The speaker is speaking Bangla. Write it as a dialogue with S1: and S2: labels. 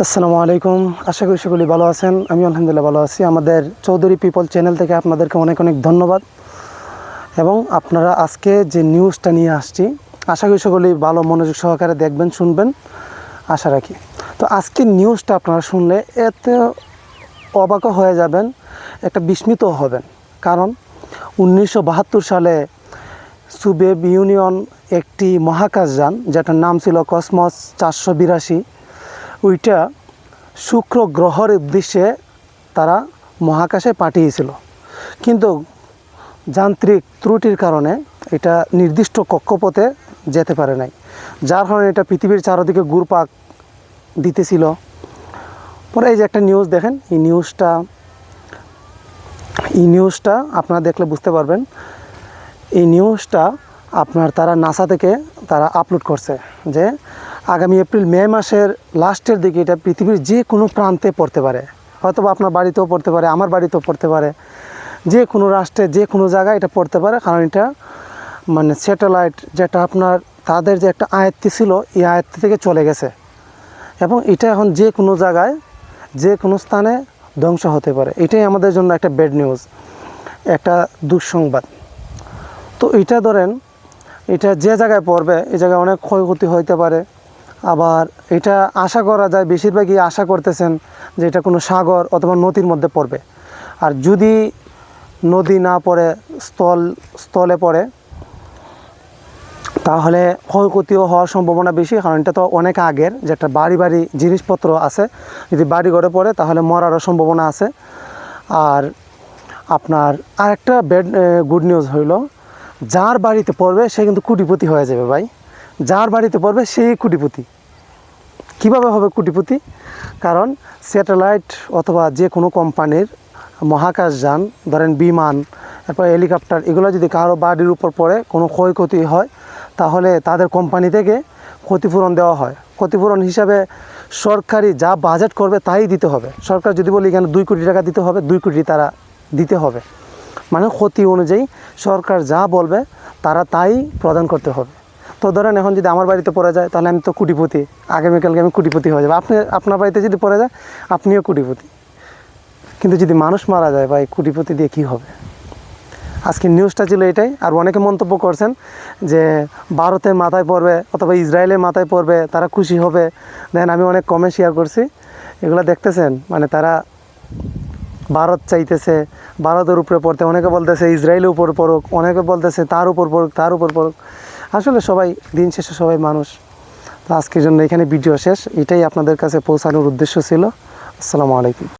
S1: আসসালামু আলাইকুম। আশা করি সকলেই ভালো আছেন। আমি আলহামদুলিল্লাহ ভালো আছি। আমাদের চৌধুরী পিপল চ্যানেল থেকে আপনাদেরকে অনেক অনেক ধন্যবাদ। এবং আপনারা আজকে যে নিউজটা নিয়ে আসছি, আশা করি সকলেই ভালো মনোযোগ সহকারে দেখবেন, শুনবেন, আশা রাখি। তো আজকের নিউজটা আপনারা শুনলে এত অবাক হয়ে যাবেন, একটা বিস্মিত হবেন। কারণ 1972 সালে সোভিয়েত ইউনিয়ন একটি মহাকাশযান, যেটার নাম ছিল কসমস 482, ওইটা শুক্র গ্রহের উদ্দেশ্যে তারা মহাকাশে পাঠিয়েছিল। কিন্তু যান্ত্রিক ত্রুটির কারণে এটা নির্দিষ্ট কক্ষপথে যেতে পারে নাই, যার কারণে এটা পৃথিবীর চারদিকে ঘুরপাক দিতেছিল। পরে এই যে একটা নিউজ দেখেন, এই নিউজটা আপনারা দেখলে বুঝতে পারবেন। এই নিউজটা আপনার তারা নাসা থেকে তারা আপলোড করছে যে আগামী এপ্রিল-মে মাসের লাস্টের দিকে এটা পৃথিবীর যে কোনো প্রান্তে পড়তে পারে। হয়তো বা আপনার বাড়িতেও পড়তে পারে, আমার বাড়িতেও পড়তে পারে, যে কোনো রাষ্ট্রে যে কোনো জায়গায় এটা পড়তে পারে। কারণ এটা মানে স্যাটেলাইট, যেটা আপনার তাদের যে একটা আয়ত্তি ছিল, এই আয়ত্তি থেকে চলে গেছে এবং এটা এখন যে কোনো জায়গায় যে কোনো স্থানে ধ্বংস হতে পারে। এটাই আমাদের জন্য একটা ব্যাড নিউজ, একটা দুঃসংবাদ। তো এটা ধরেন, এটা যে জায়গায় পড়বে এই জায়গায় অনেক ক্ষয়ক্ষতি হইতে পারে। আবার এটা আশা করা যায়, বেশিরভাগই আশা করতেছেন যে এটা কোনো সাগর অথবা নদীর মধ্যে পড়বে। আর যদি নদী না পড়ে স্থলে পড়ে, তাহলে ক্ষয়ক্ষতিও হওয়ার সম্ভাবনা বেশি। কারণ এটা তো অনেক আগের, যেটা বাড়ি জিনিসপত্র আছে, যদি বাড়ি ঘরে পড়ে তাহলে মরারও সম্ভাবনা আছে। আর আপনার আরেকটা গুড নিউজ হইল, যার বাড়িতে পড়বে সে কিন্তু কোটিপতি হয়ে যাবে ভাই। যার বাড়িতে পড়বে সেই কোটিপতি। কীভাবে হবে কোটিপতি? কারণ স্যাটেলাইট অথবা যে কোনো কোম্পানির মহাকাশযান, ধরেন বিমান, তারপর হেলিকপ্টার, এগুলো যদি কারো বাড়ির উপর পড়ে কোনো ক্ষয়ক্ষতি হয়, তাহলে তাদের কোম্পানি থেকে ক্ষতিপূরণ দেওয়া হয়। ক্ষতিপূরণ হিসাবে সরকারি যা বাজেট করবে তাই দিতে হবে। সরকার যদি বলি এখানে 2 কোটি টাকা দিতে হবে, 2 কোটি তারা দিতে হবে। মানে ক্ষতি অনুযায়ী সরকার যা বলবে তারা তাই প্রদান করতে হবে। তো ধরেন এখন যদি আমার বাড়িতে পড়ে যায়, তাহলে আমি তো কোটিপতি, আগামীকালকে আমি কোটিপতি হয়ে যাবো। আপনার বাড়িতে যদি পড়ে যায়, আপনিও কোটিপতি। কিন্তু যদি মানুষ মারা যায় ভাই, কোটিপতি দিয়ে কী হবে? আজকে নিউজটা ছিল এটাই। আর অনেকে মন্তব্য করছেন যে ভারতের মাথায় পড়বে অথবা ইসরায়েলের মাথায় পড়বে, তারা খুশি হবে। দেখেন, আমি অনেক কমে শেয়ার করছি, এগুলো দেখতেছেন। মানে তারা ভারত চাইতেছে ভারতের উপরে পড়তে, অনেকে বলতেছে ইসরায়েলের উপর পড়ুক, অনেকে বলতেছে তার উপর পড়ুক। আসলে সবাই দিন শেষে সবাই মানুষ। তো আজকের জন্য এখানে ভিডিও শেষ। এটাই আপনাদের কাছে পৌঁছানোর উদ্দেশ্য ছিল। আসসালামু আলাইকুম।